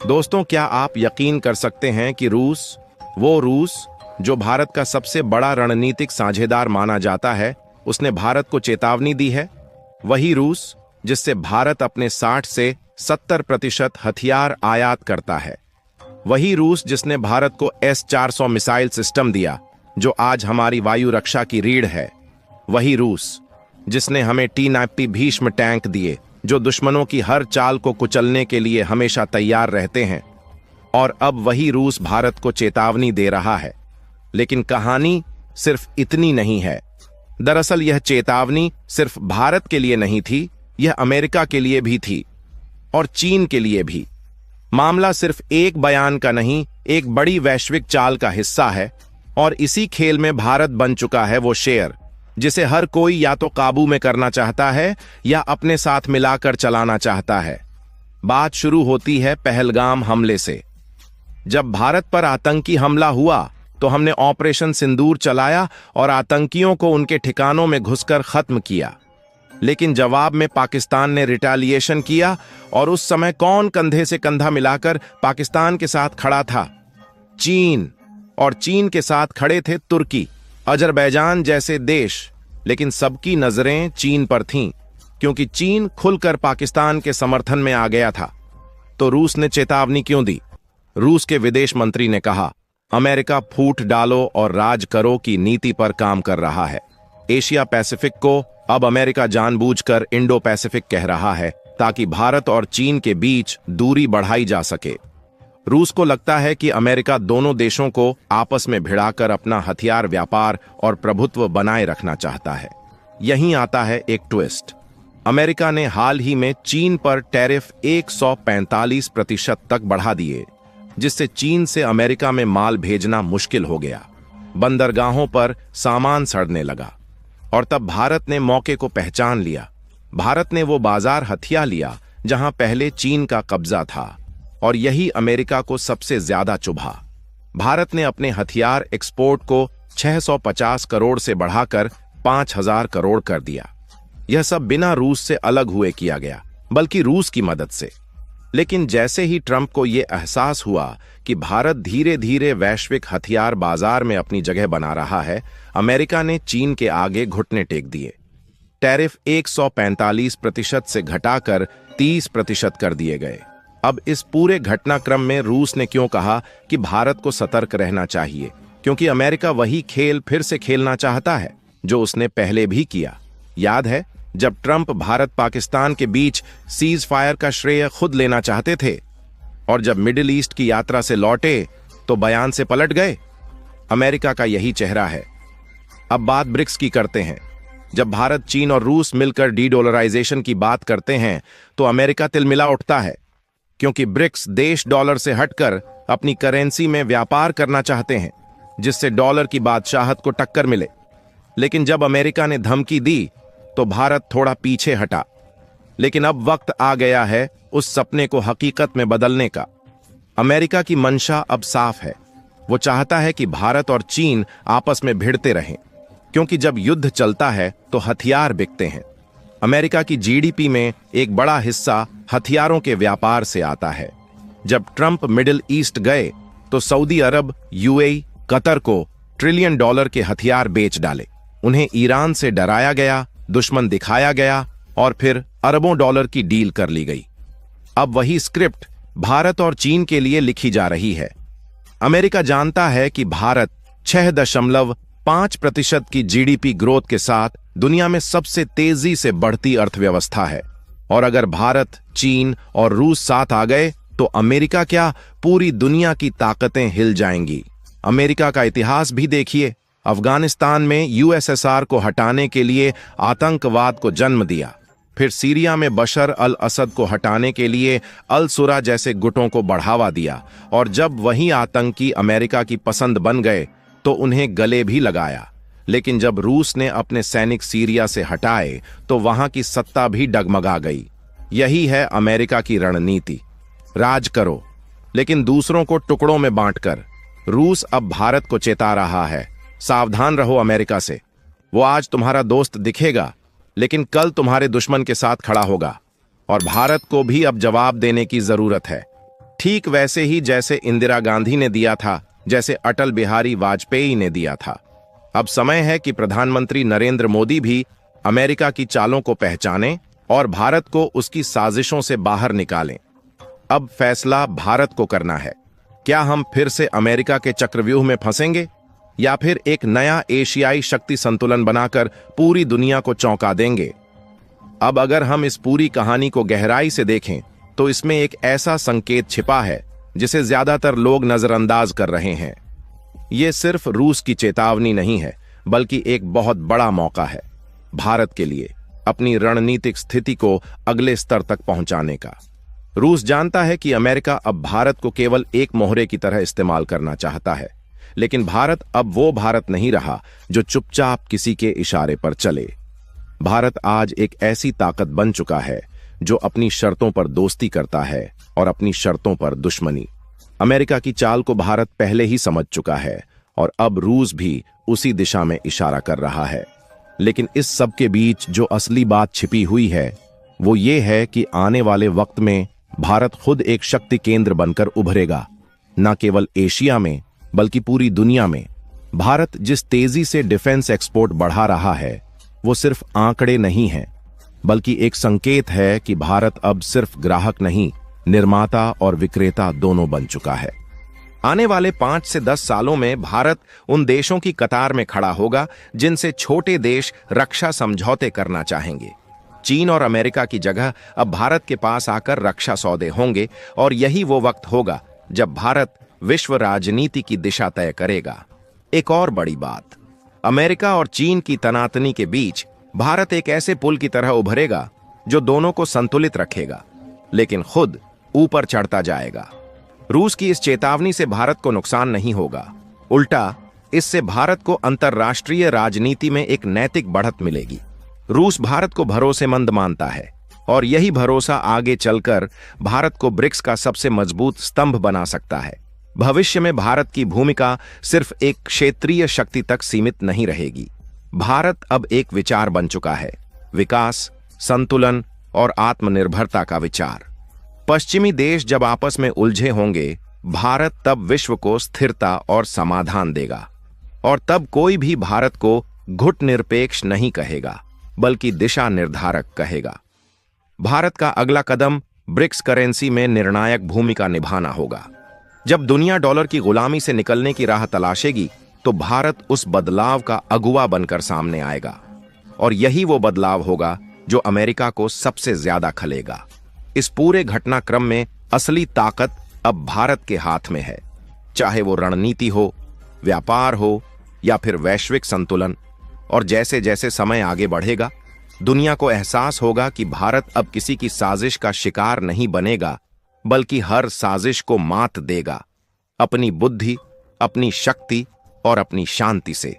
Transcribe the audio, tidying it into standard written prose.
दोस्तों, क्या आप यकीन कर सकते हैं कि वो रूस जो भारत का सबसे बड़ा रणनीतिक साझेदार माना जाता है, उसने भारत को चेतावनी दी है। वही रूस जिससे भारत अपने 60 से 70% हथियार आयात करता है। वही रूस जिसने भारत को S-400 मिसाइल सिस्टम दिया, जो आज हमारी वायु रक्षा की रीढ़ है। वही रूस जिसने हमें T-90 भीष्म टैंक दिए, जो दुश्मनों की हर चाल को कुचलने के लिए हमेशा तैयार रहते हैं। और अब वही रूस भारत को चेतावनी दे रहा है। लेकिन कहानी सिर्फ इतनी नहीं है। दरअसल यह चेतावनी सिर्फ भारत के लिए नहीं थी, यह अमेरिका के लिए भी थी और चीन के लिए भी। मामला सिर्फ एक बयान का नहीं, एक बड़ी वैश्विक चाल का हिस्सा है। और इसी खेल में भारत बन चुका है वो शेर जिसे हर कोई या तो काबू में करना चाहता है या अपने साथ मिलाकर चलाना चाहता है। बात शुरू होती है पहलगाम हमले से। जब भारत पर आतंकी हमला हुआ तो हमने ऑपरेशन सिंदूर चलाया और आतंकियों को उनके ठिकानों में घुसकर खत्म किया। लेकिन जवाब में पाकिस्तान ने रिटेलिएशन किया। और उस समय कौन कंधे से कंधा मिलाकर पाकिस्तान के साथ खड़ा था? चीन। और चीन के साथ खड़े थे तुर्की, अजरबैजान जैसे देश। लेकिन सबकी नजरें चीन पर थीं, क्योंकि चीन खुलकर पाकिस्तान के समर्थन में आ गया था। तो रूस ने चेतावनी क्यों दी? रूस के विदेश मंत्री ने कहा, अमेरिका फूट डालो और राज करो की नीति पर काम कर रहा है। एशिया पैसिफिक को अब अमेरिका जानबूझकर इंडो पैसिफिक कह रहा है, ताकि भारत और चीन के बीच दूरी बढ़ाई जा सके। रूस को लगता है कि अमेरिका दोनों देशों को आपस में भिड़ाकर अपना हथियार व्यापार और प्रभुत्व बनाए रखना चाहता है। यहीं आता है एक ट्विस्ट। अमेरिका ने हाल ही में चीन पर टैरिफ 145% तक बढ़ा दिए, जिससे चीन से अमेरिका में माल भेजना मुश्किल हो गया। बंदरगाहों पर सामान सड़ने लगा। और तब भारत ने मौके को पहचान लिया। भारत ने वो बाजार हथिया लिया जहां पहले चीन का कब्जा था। और यही अमेरिका को सबसे ज्यादा चुभा। भारत ने अपने हथियार एक्सपोर्ट को 650 करोड़ से बढ़ाकर 5000 करोड़ कर दिया। यह सब बिना रूस से अलग हुए किया गया, बल्कि रूस की मदद से। लेकिन जैसे ही ट्रंप को यह एहसास हुआ कि भारत धीरे धीरे वैश्विक हथियार बाजार में अपनी जगह बना रहा है, अमेरिका ने चीन के आगे घुटने टेक दिए। टैरिफ 145% से घटाकर 30% कर दिए गए। अब इस पूरे घटनाक्रम में रूस ने क्यों कहा कि भारत को सतर्क रहना चाहिए? क्योंकि अमेरिका वही खेल फिर से खेलना चाहता है जो उसने पहले भी किया। याद है जब ट्रंप भारत पाकिस्तान के बीच सीज फायर का श्रेय खुद लेना चाहते थे, और जब मिडिल ईस्ट की यात्रा से लौटे तो बयान से पलट गए। अमेरिका का यही चेहरा है। अब बात ब्रिक्स की करते हैं। जब भारत, चीन और रूस मिलकर डी-डॉलराइजेशन की बात करते हैं तो अमेरिका तिलमिला उठता है, क्योंकि ब्रिक्स देश डॉलर से हटकर अपनी करेंसी में व्यापार करना चाहते हैं, जिससे डॉलर की बादशाहत को टक्कर मिले। लेकिन जब अमेरिका ने धमकी दी तो भारत थोड़ा पीछे हटा। लेकिन अब वक्त आ गया है उस सपने को हकीकत में बदलने का। अमेरिका की मंशा अब साफ है। वो चाहता है कि भारत और चीन आपस में भिड़ते रहें, क्योंकि जब युद्ध चलता है तो हथियार बिकते हैं। अमेरिका की जीडीपी में एक बड़ा हिस्सा हथियारों के व्यापार से आता है। जब ट्रंप मिडिल ईस्ट गए तो सऊदी अरब, यूएई, कतर को ट्रिलियन डॉलर के हथियार बेच डाले। उन्हें ईरान से डराया गया, दुश्मन दिखाया गया और फिर अरबों डॉलर की डील कर ली गई। अब वही स्क्रिप्ट भारत और चीन के लिए लिखी जा रही है। अमेरिका जानता है कि भारत 6.5% की जीडीपी ग्रोथ के साथ दुनिया में सबसे तेजी से बढ़ती अर्थव्यवस्था है। और अगर भारत, चीन और रूस साथ आ गए तो अमेरिका क्या, पूरी दुनिया की ताकतें हिल जाएंगी। अमेरिका का इतिहास भी देखिए। अफगानिस्तान में यूएसएसआर को हटाने के लिए आतंकवाद को जन्म दिया। फिर सीरिया में बशर अल असद को हटाने के लिए अल सुरा जैसे गुटों को बढ़ावा दिया। और जब वही आतंकी अमेरिका की पसंद बन गए तो उन्हें गले भी लगाया। लेकिन जब रूस ने अपने सैनिक सीरिया से हटाए तो वहां की सत्ता भी डगमगा गई। यही है अमेरिका की रणनीति। राज करो, लेकिन दूसरों को टुकड़ों में बांटकर। रूस अब भारत को चेता रहा है, सावधान रहो अमेरिका से। वो आज तुम्हारा दोस्त दिखेगा, लेकिन कल तुम्हारे दुश्मन के साथ खड़ा होगा। और भारत को भी अब जवाब देने की जरूरत है। ठीक वैसे ही जैसे इंदिरा गांधी ने दिया था, जैसे अटल बिहारी वाजपेयी ने दिया था। अब समय है कि प्रधानमंत्री नरेंद्र मोदी भी अमेरिका की चालों को पहचानें और भारत को उसकी साजिशों से बाहर निकालें। अब फैसला भारत को करना है। क्या हम फिर से अमेरिका के चक्रव्यूह में फंसेंगे या फिर एक नया एशियाई शक्ति संतुलन बनाकर पूरी दुनिया को चौंका देंगे? अब अगर हम इस पूरी कहानी को गहराई से देखें तो इसमें एक ऐसा संकेत छिपा है जिसे ज्यादातर लोग नजरअंदाज कर रहे हैं। यह सिर्फ रूस की चेतावनी नहीं है, बल्कि एक बहुत बड़ा मौका है भारत के लिए अपनी रणनीतिक स्थिति को अगले स्तर तक पहुंचाने का। रूस जानता है कि अमेरिका अब भारत को केवल एक मोहरे की तरह इस्तेमाल करना चाहता है, लेकिन भारत अब वो भारत नहीं रहा जो चुपचाप किसी के इशारे पर चले। भारत आज एक ऐसी ताकत बन चुका है जो अपनी शर्तों पर दोस्ती करता है और अपनी शर्तों पर दुश्मनी। अमेरिका की चाल को भारत पहले ही समझ चुका है और अब रूस भी उसी दिशा में इशारा कर रहा है। लेकिन इस सब के बीच जो असली बात छिपी हुई है वो ये है कि आने वाले वक्त में भारत खुद एक शक्ति केंद्र बनकर उभरेगा, न केवल एशिया में बल्कि पूरी दुनिया में। भारत जिस तेजी से डिफेंस एक्सपोर्ट बढ़ा रहा है वो सिर्फ आंकड़े नहीं हैं, बल्कि एक संकेत है कि भारत अब सिर्फ ग्राहक नहीं, निर्माता और विक्रेता दोनों बन चुका है। आने वाले 5 से 10 सालों में भारत उन देशों की कतार में खड़ा होगा जिनसे छोटे देश रक्षा समझौते करना चाहेंगे। चीन और अमेरिका की जगह अब भारत के पास आकर रक्षा सौदे होंगे और यही वो वक्त होगा जब भारत विश्व राजनीति की दिशा तय करेगा। एक और बड़ी बात, अमेरिका और चीन की तनातनी के बीच भारत एक ऐसे पुल की तरह उभरेगा जो दोनों को संतुलित रखेगा, लेकिन खुद ऊपर चढ़ता जाएगा। रूस की इस चेतावनी से भारत को नुकसान नहीं होगा, उल्टा इससे भारत को अंतर्राष्ट्रीय राजनीति में एक नैतिक बढ़त मिलेगी। रूस भारत को भरोसेमंद मानता है और यही भरोसा आगे चलकर भारत को ब्रिक्स का सबसे मजबूत स्तंभ बना सकता है। भविष्य में भारत की भूमिका सिर्फ एक क्षेत्रीय शक्ति तक सीमित नहीं रहेगी। भारत अब एक विचार बन चुका है, विकास, संतुलन और आत्मनिर्भरता का विचार। पश्चिमी देश जब आपस में उलझे होंगे, भारत तब विश्व को स्थिरता और समाधान देगा और तब कोई भी भारत को घुट निरपेक्ष नहीं कहेगा, बल्कि दिशा निर्धारक कहेगा। भारत का अगला कदम ब्रिक्स करेंसी में निर्णायक भूमिका निभाना होगा। जब दुनिया डॉलर की गुलामी से निकलने की राह तलाशेगी तो भारत उस बदलाव का अगुवा बनकर सामने आएगा और यही वो बदलाव होगा जो अमेरिका को सबसे ज्यादा खलेगा। इस पूरे घटनाक्रम में असली ताकत अब भारत के हाथ में है, चाहे वो रणनीति हो, व्यापार हो या फिर वैश्विक संतुलन। और जैसे जैसे समय आगे बढ़ेगा, दुनिया को एहसास होगा कि भारत अब किसी की साजिश का शिकार नहीं बनेगा, बल्कि हर साजिश को मात देगा, अपनी बुद्धि, अपनी शक्ति और अपनी शांति से।